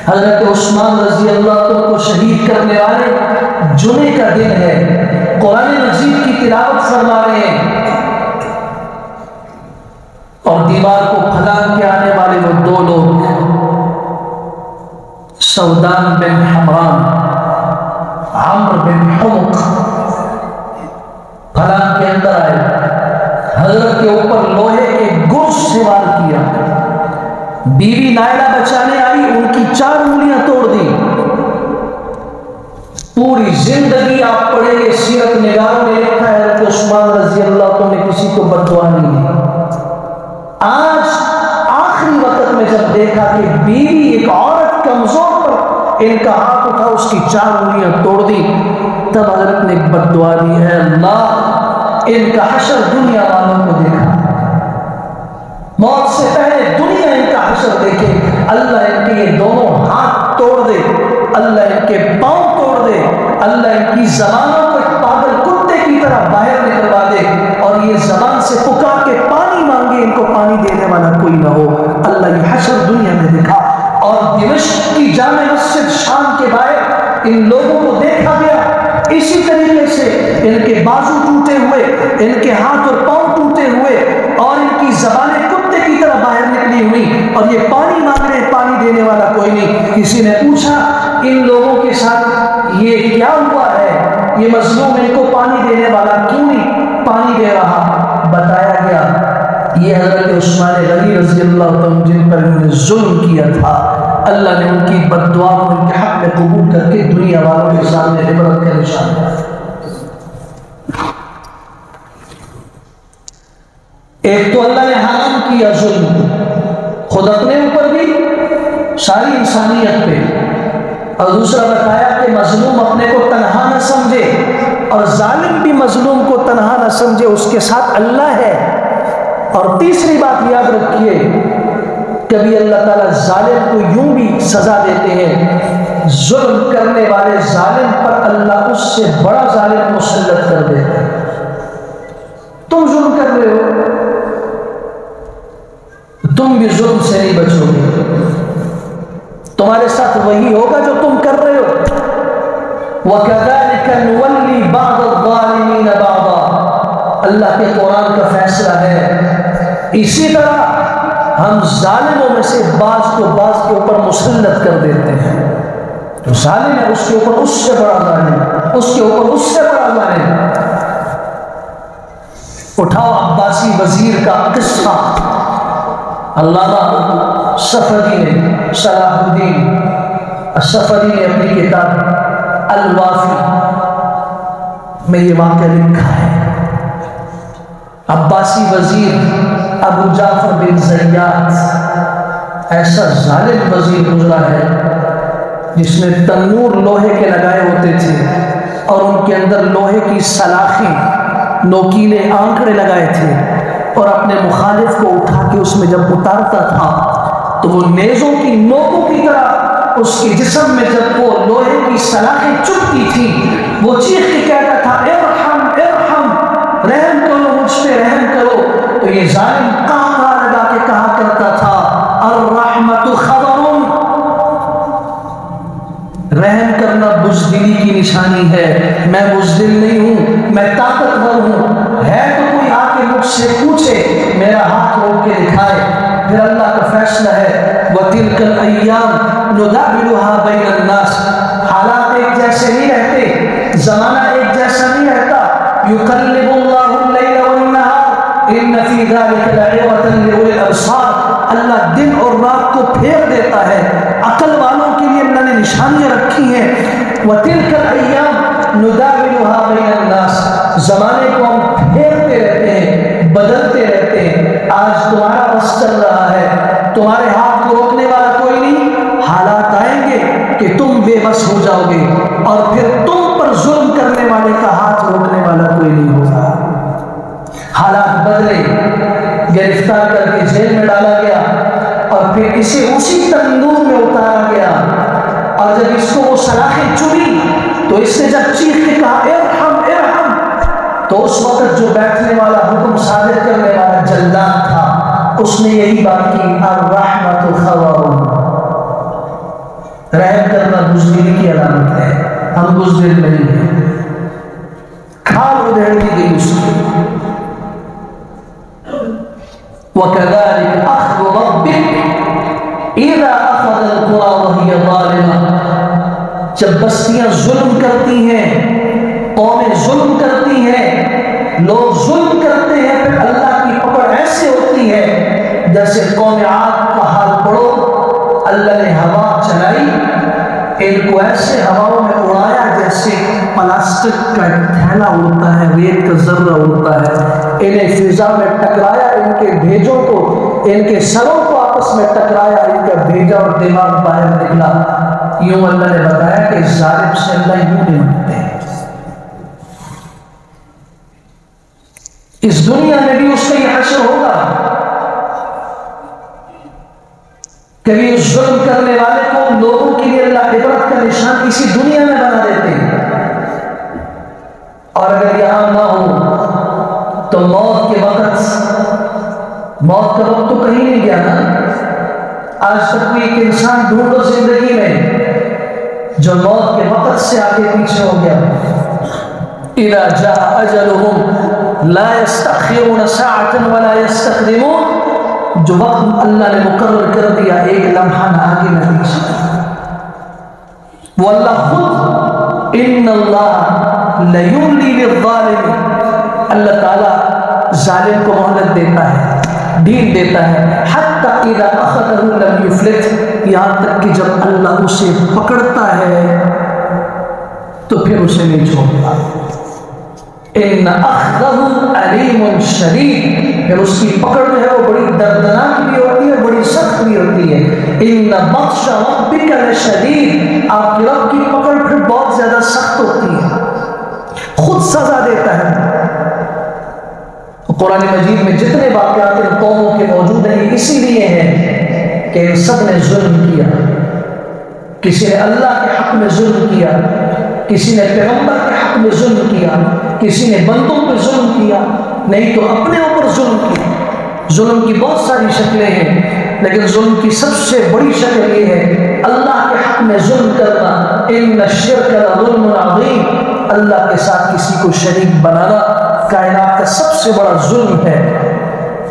حضرت عثمان رضی اللہ عنہ کو شہید کرنے والے جمعے کا دن ہے، قرآن مجید کی تلاوت فرما رہے ہیں، اور دیوار کو پھلانگ کے آنے والے وہ دو لوگ سودان بن حمران، عمرو بن حمق، پھلانگ کے اندر آئے، حضرت کے اوپر لوہے کے گرز سے وار کیا، بیوی نائلہ بچانے آئی، ان کی 4 انگلیاں توڑ دی۔ پوری زندگی آپ پڑھیں گے سیرت نگاروں نے لکھا ہے حضرت عثمان رضی اللہ عنہ نے کسی کو بد دعا نہیں دی۔ آج آخری وقت میں جب دیکھا کہ بیوی ایک عورت کمزور پر ان کا ہاتھ اٹھا، اس کی 4 انگلیاں توڑ دی، تب حضرت نے ایک بد دعا دی ہے، اللہ ان کا حشر دنیا والوں کو دیکھا، موت سے پہلے دنیا ان کا حشر دیکھے، اللہ ان کے یہ دونوں ہاتھ توڑ دے، اللہ ان کے پاؤں توڑ دے، اللہ ان کی زبانوں کو پاگل کتے کی طرح باہر نکلوا دے، اور یہ زبان سے پکار کے پانی مانگے، ان کو پانی دینے والا کوئی نہ ہو۔ اللہ یہ حشر دنیا میں دکھا، اور دمشق کی جامع مسجد شام کے باہر ان لوگوں کو دیکھا گیا، اسی طریقے سے ان کے بازو ٹوٹے ہوئے، ان کے ہاتھ اور پاؤں ٹوٹے ہوئے، اور ان کی زبانیں کتے کی طرح باہر نکلی ہوئی، اور یہ پانی مانگ رہے، پانی دینے والا کوئی نہیں۔ کسی نے پوچھا ان لوگوں کے ساتھ یہ کیا ہوا ہے، یہ مظلوم ان کو پانی دینے والا کیوں نہیں پانی دے رہا؟ بتایا گیا یہ حضرت عثمان غنی رضی اللہ عنہ جن پر انہوں نے ظلم کیا تھا، اللہ نے ان کی بد دعا کو ان کے حق میں قبول کر کے دنیا والوں کے سامنے عبرت کا نشان ہے۔ ایک تو اللہ نے حرام کیا ظلم، خود اپنے اوپر بھی، ساری انسانیت پہ، اور دوسرا بتایا کہ مظلوم اپنے کو تنہا نہ سمجھے، اور ظالم بھی مظلوم کو تنہا نہ سمجھے، اس کے ساتھ اللہ ہے۔ اور تیسری بات یاد رکھیے، کبھی اللہ تعالیٰ ظالم کو یوں بھی سزا دیتے ہیں، ظلم کرنے والے ظالم پر اللہ اس سے بڑا ظالم مسلط کر دیتا ہے۔ تم ظلم کر رہے ہو، تم بھی ظلم سے نہیں بچو گے، تمہارے ساتھ وہی ہوگا جو تم کر رہے ہو۔ وَكَذَلِكَ نُوَلِّي بَعْضَ الظَّالِمِينَ بَعْضًا، اللہ کے قرآن کا فیصلہ ہے، اسی طرح ہم ظالموں میں سے بعض کو بعض کے اوپر مسلط کر دیتے ہیں۔ تو ظالم ہے، اس کے اوپر اس سے بڑا ظالم، اس کے اوپر اس سے بڑا ظالم۔ اٹھاؤ عباسی وزیر کا قصہ، علامہ صفدی نے، صلاح الدین الصفدی نے اپنی کتاب الوافی میں یہ واقعہ لکھا ہے۔ عباسی وزیر ابو جعفر بن زیاد ایسا ظالم وزیر گزرا ہے جس نے تنور لوہے کے لگائے ہوتے تھے، اور ان کے اندر لوہے کی سلاخیں، نوکیلے آنکڑے لگائے تھے، اور اپنے مخالف کو اٹھا کے اس میں جب اتارتا تھا تو وہ نیزوں کی نوکوں کی طرح اس کے جسم میں جب وہ لوہے کی سلاخیں چبھتی تھی، وہ چیخ کے کہتا تھا ارحم ارحم، رحم کرو مجھ پہ، رحم کرو۔ تو یہ ظالم کہا لگا کے کہا کرتا تھا الرحمت خبر، رحم کرنا بزدلی کی نشانی ہے، میں بزدل نہیں ہوں، میں طاقتور ہوں، ہے تو کوئی آ کے مجھ سے پوچھے، میرا ہاتھ روک کے دکھائے۔ پھر اللہ کا فیصلہ ہے وَتِلْكَ الْأَيَّامُ نُدَاوِلُهَا بَيْنَ النَّاسِ، حالات ایک جیسے نہیں رہتے، زمانہ ایک جیسا نہیں رہتا۔ يُقَلِّبُ اللَّهُ اللَّيْلَ وَالنَّهَارَ إِنَّ فِي ذَلِكَ لَعِبْرَةً لِأُولِي الْأَبْصَارِ، اللہ دن اور رات کو پھیر دیتا ہے، عقل والوں کے لیے اللہ نے نشانیاں رکھی ہیں۔ وَتِلْكَ الْأَيَّامُ نُدَاوِلُهَا بَيْنَ النَّاسِ، زمانے کو ہم پھیرتے رہتے ہیں، بدلتے رہتے ہیں۔ آج تمہارا بس چل رہا ہے، تمہارے ہاتھ کو روکنے والا کوئی نہیں، حالات آئیں گے کہ تم بے بس ہو جاؤ گے، اور پھر تم پر ظلم کرنے والے کا ہاتھ روکنے والا کوئی نہیں ہوگا۔ حالات بدلے، گرفتار کر کے جیل میں ڈالا گیا، اور پھر اسے اسی تندور میں اتارا گیا، اور جب اس کو وہ سلاخیں چبھی تو اس نے جب چیخ کے کہا ارحم ارحم، تو اس وقت جو بیٹھنے والا، حکم صادر کرنے والا جلاد تھا، اس نے یہی بات کی الرحمت خبر، رحم کرنا بزدلی کی علامت ہے، ہم بزدل نہیں ہیں۔ کھال ادھیڑ دی گئی اس کی۔ وَكَذَلِكَ أَخْذُ رَبِّكَ إِذَا أَخَذَ الْقُرَىٰ وَهِيَ ظَالِمَةٌ، جب بستیاں ظلم کرتی ہیں، قومیں ظلم کرتی ہیں، لوگ ظلم کرتے ہیں، پھر اللہ کی پکڑ ایسے ہوتی ہے جیسے قوم عاد کا حال پڑھو، اللہ نے ہوا چلائی، ان کو ایسے ہواؤں میں اڑایا جیسے پلاسٹک کا تھیلا اڑتا ہے، ریت کا ذرہ اڑتا ہے، انہیں فضا میں ٹکرایا، ان کے بھیجوں کو، ان کے سروں کو آپس میں ٹکرایا، ان کا بھیجا اور دماغ باہر نکلا۔ یوں اللہ نے بتایا کہ اس ظالم سے اللہ یوں نمٹتے ہیں۔ اس دنیا میں بھی اس کا یہ حشر ہوگا، کبھی اس ظلم کرنے والے کو لوگوں کے لیے اللہ عبرت کا نشان اسی دنیا میں بنا دیتے ہیں، اور اگر یہاں نہ ہو تو موت کے وقت، موت کا وقت تو کہیں نہیں گیا نا۔ آج تک کوئی ایک انسان ڈھونڈو زندگی میں جو موت کے وقت سے آگے پیچھے ہو گیا۔ اذا جاء اجلهم لا يستأخرون ساعة ولا يستقدمون، جو وقت اللہ نے مقرر کر دیا ایک لمحہ نہ آگے نہ پیچھے۔ وہ اللہ خود ان اللہ لیملی للظالم، اللہ تعالیٰ ظالم کو مہلت دیتا ہے، ڈھیل دیتا ہے، حتی اذا اخذہ لم یفلت، یہاں تک کہ جب اللہ اسے پکڑتا ہے تو پھر اسے نہیں چھوڑتا۔ ان اخذہ علیم شدید، پھر اس کی پکڑ جو ہے وہ بڑی دردناک بھی ہوتی ہے، بڑی سخت بھی ہوتی ہے۔ ان بطش ربک لشدید، آپ کے رب کی پکڑ پھر بہت زیادہ سخت ہوتی ہے، خود سزا دیتا ہے۔ قرآن مجید میں جتنے واقعات ان قوموں کے موجود ہیں اسی لیے ہیں کہ ان سب نے ظلم کیا، کسی نے اللہ کے حق میں ظلم کیا، کسی نے پیغمبر کے حق میں ظلم کیا، کسی نے بندوں پہ ظلم کیا، نہیں تو اپنے اوپر ظلم کیا۔ ظلم کی بہت ساری شکلیں ہیں، لیکن ظلم کی سب سے بڑی شکل یہ ہے اللہ کے حق میں ظلم کرنا۔ ان الشرک لظلم عظیم، اللہ کے ساتھ کسی کو شریک بنانا کائنات کا سب سے بڑا ظلم ہے،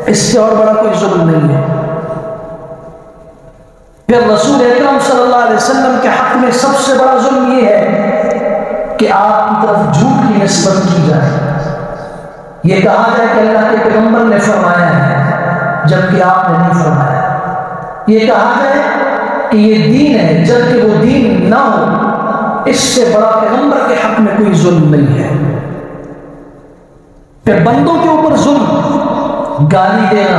اس سے اور بڑا کوئی ظلم نہیں ہے۔ پھر رسول اکرم صلی اللہ علیہ وسلم کے حق میں سب سے بڑا ظلم یہ ہے کہ آپ کی طرف جھوٹ کی نسبت کی جائے، یہ کہا جائے کہ اللہ کے پیغمبر نے فرمایا ہے جبکہ آپ نے نہیں فرمایا، یہ کہا جائے کہ یہ دین ہے جبکہ وہ دین نہ ہو، اس سے بڑا پیغمبر کے حق میں کوئی ظلم نہیں ہے۔ پھر بندوں کے اوپر ظلم، گالی دینا،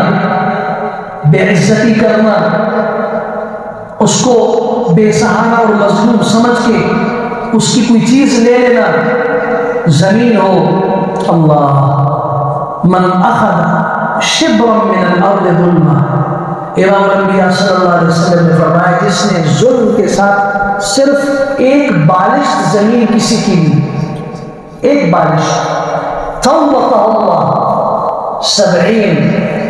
بے عزتی کرنا، اس کو بے سہارا اور مظلوم سمجھ کے اس کی کوئی چیز لے لینا، زمین ہو، اللہ من اخذ شبرا من الارض ظلما، امام الانبیاء صلی اللہ علیہ وسلم نے فرمایا جس نے ظلم کے ساتھ صرف ایک بالشت زمین کسی کی لی، ایک بالشت، طوقہ اللہ 70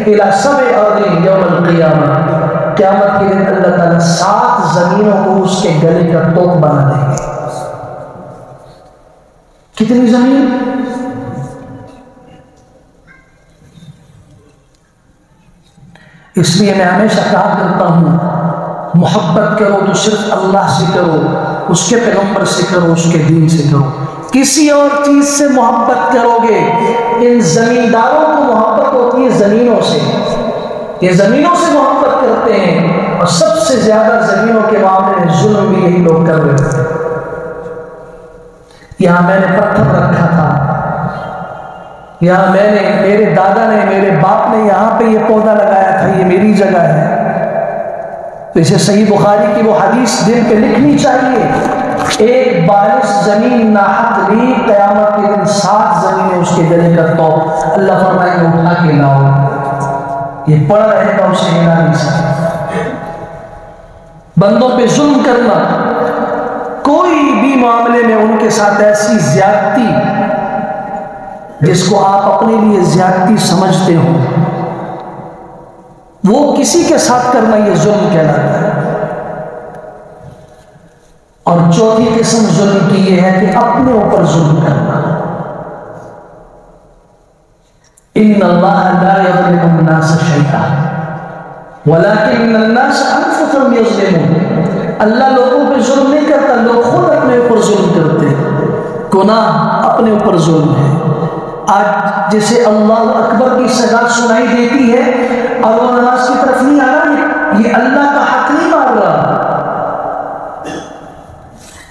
الى 7 ارض یوم القیامہ، قیامت کے دن اللہ تعالیٰ 7 زمینوں کو اس کے گلے کا توق بنا دیں گے۔ کتنی زمین؟ اس لیے میں ہمیشہ کہا کرتا ہوں محبت کرو تو صرف اللہ سے کرو، اس کے پیغمبر سے کرو، اس کے دین سے کرو۔ کسی اور چیز سے محبت کرو گے، ان زمینداروں کو محبت ہوتی ہے زمینوں سے، یہ زمینوں سے محبت کرتے ہیں، اور سب سے زیادہ زمینوں کے معاملے میں ظلم بھی یہی لوگ کر رہے تھے۔ یہاں میں نے پتھر رکھا تھا، یہاں میں نے، میرے دادا نے، میرے باپ نے یہاں پہ یہ پودا لگایا تھا، یہ میری جگہ ہے۔ تو اسے صحیح بخاری کی وہ حدیث دل پہ لکھنی چاہیے، ایک بالش زمین ناحق لی، قیامت کے دن 7 زمینیں اس کے گلے کا توق، اللہ فرمائے گا اٹھا کے لاؤ، یہ پڑا رہے گا، اسے ہلا نہیں سکتا۔ بندوں پہ ظلم کرنا، کوئی بھی معاملے میں ان کے ساتھ ایسی زیادتی جس کو آپ اپنے لیے زیادتی سمجھتے ہو، وہ کسی کے ساتھ کرنا یہ ظلم کہلاتا ہے۔ اور چوتھی قسم ظلم کی یہ ہے کہ اپنے اوپر ظلم کرنا. ان اللہ لا یظلم الناس شیئا ولکن الناس انفسهم یظلمون. اللہ لوگوں پہ ظلم نہیں کرتا، لوگ خود اپنے اوپر ظلم کرتے ہیں. گناہ اپنے اوپر ظلم ہے. آج جسے اللہ اکبر کی صدا سنائی دیتی ہے اور وہ نماز کی طرف نہیں آ رہا، یہ اللہ کا حق نہیں مار رہا.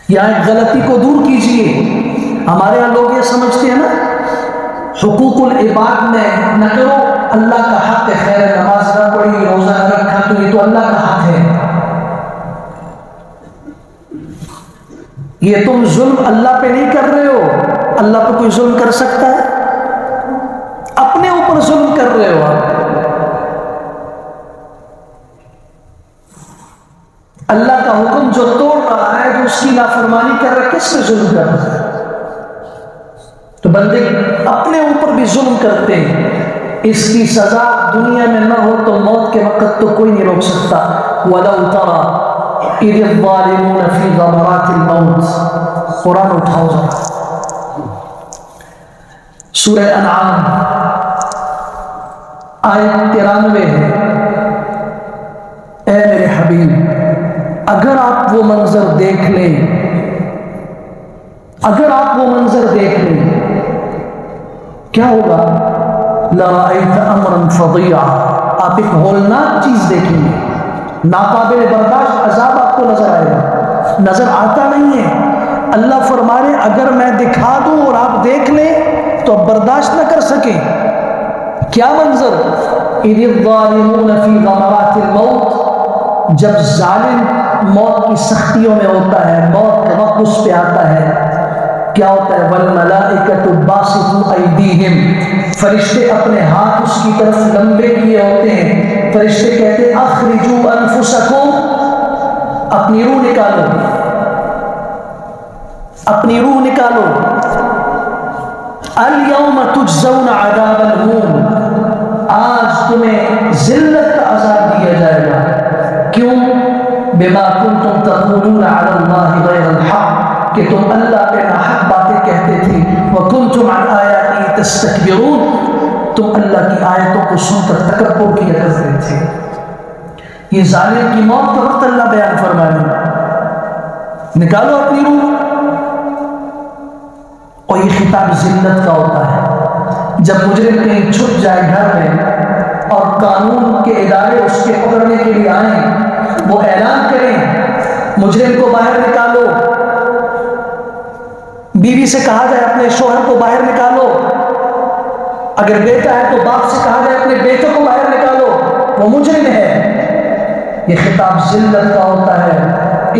یہاں ایک غلطی کو دور کیجئے. ہمارے یہاں لوگ یہ سمجھتے ہیں نا حقوق العباد میں نہ کرو، اللہ کا حق ہے، خیر نماز نہ پڑھی روزہ نہ رکھا تو یہ تو اللہ کا حق ہے. یہ تم ظلم اللہ پہ نہیں کر رہے ہو. اللہ پہ کوئی ظلم کر سکتا ہے؟ اپنے اوپر ظلم کر رہے ہو آپ. اللہ کا حکم جو توڑ رہا ہے، جو اس کی نافرمانی کر رہا ہے، کس پہ ظلم کر رہا ہے؟ تو بندے اپنے اوپر بھی ظلم کرتے ہیں. اس کی سزا دنیا میں نہ ہو تو موت کے وقت تو کوئی نہیں روک سکتا. وَلَوْ تَرَى إِذِ الظَّالِمُونَ فِي غَمَرَاتِ الْمَوْتِ. قرآن اٹھاؤ ذرا، سورہ انعام آیت 93 ہے. اے میرے حبیب، اگر آپ وہ منظر دیکھ لیں، اگر آپ وہ منظر دیکھ لیں کیا ہوگا؟ لَرَأَيْتَ أَمْرًا فَضِيعًا. آپ ایک ہولناک چیز دیکھیں گے، ناقابل برداشت عذاب آپ کو نظر آئے گا. نظر آتا نہیں ہے. اللہ فرما رہے اگر میں دکھا دوں اور آپ دیکھ لیں تو آپ برداشت نہ کر سکیں. کیا منظر؟ اِذِ الظَّالِمُونَ فِي غَمَرَاتِ الْمَوْتِ. جب ظالم موت کی سختیوں میں ہوتا ہے، موت کا وقت اس پہ آتا ہے، کیا ہوتا ہے؟ وَالْمَلَائِكَةُ بَاسِطُو أَيْدِيهِمْ. فرشتے اپنے ہاتھ اس کی طرف لمبے کیے ہوتے ہیں. فرشتے کہتے ہیں اخرجوا انفسکم، اپنی روح نکالو، اپنی روح نکالو. اليوم تجزون عذاب الهون. آج تمہیں ذلت کا عذاب دیا جائے گا. کیوں؟ بما کنتم تقولون علی اللہ غیر الحق، کہ تم اللہ پہ ناحق باتیں کہتے تھے. وکنتم عن آیاتی تستکبرون، تم اللہ کی آیتوں کو سن کر تکبر کیا کرتے تھے. یہ ظالم کی موت کا وقت اللہ بیان فرمانے. نکالو اپنی روح. اور یہ خطاب ذلت کا ہوتا ہے. جب مجرم کہیں چھپ جائے گھر میں اور قانون کے ادارے اس کے پکڑنے کے لیے آئیں، وہ اعلان کریں مجرم کو باہر نکالو. بیوی سے کہا جائے اپنے شوہر کو باہر نکالو. اگر بیٹا ہے تو باپ سے کہا جائے اپنے بیٹے کو باہر نکالو، وہ مجرم ہے. یہ خطاب ذلت کا ہوتا ہے.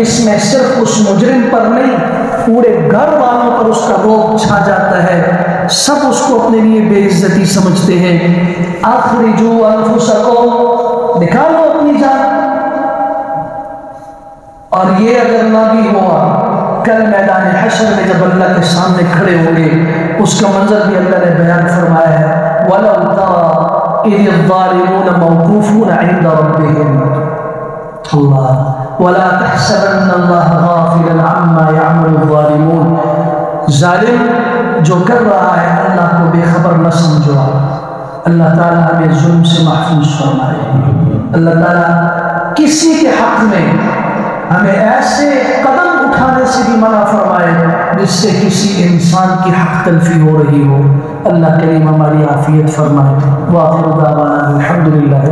اس میں صرف اس مجرم پر نہیں، پورے گھر والوں پر اس کا روب چھا جاتا ہے. سب اس کو اپنے لیے بے عزتی سمجھتے ہیں. اخرجوا انفسکم، نکالو اپنی جان. اور یہ اگر نہ بھی ہوا، کل میدان حشر میں جب اللہ کے سامنے کھڑے ہوں گے، اس کا منظر بھی اللہ نے بیان فرمایا ہے. وَلَوْ تَرَى إِذِ الظَّالِمُونَ مَوْقُوفُونَ عِنْدَ رَبِّهِمْ. اللہ وَلَا تَحْسَبَنَّ اللَّهَ غَافِلًا عَمَّا يَعْمَلُ الظَّالِمُونَ. ظالم جو کر رہا ہے اللہ کو بے خبر نہ سمجھو. اللہ تعالیٰ ہمیں ظلم سے محفوظ فرمائے. اللہ تعالیٰ کسی کے حق میں ہمیں ایسے قدم اٹھانے سے بھی منع فرمائے جس سے کسی انسان کی حق تلفی ہو رہی ہو. اللہ کریم ہماری عافیت فرمائے. وآخر دعوانا الحمدللہ.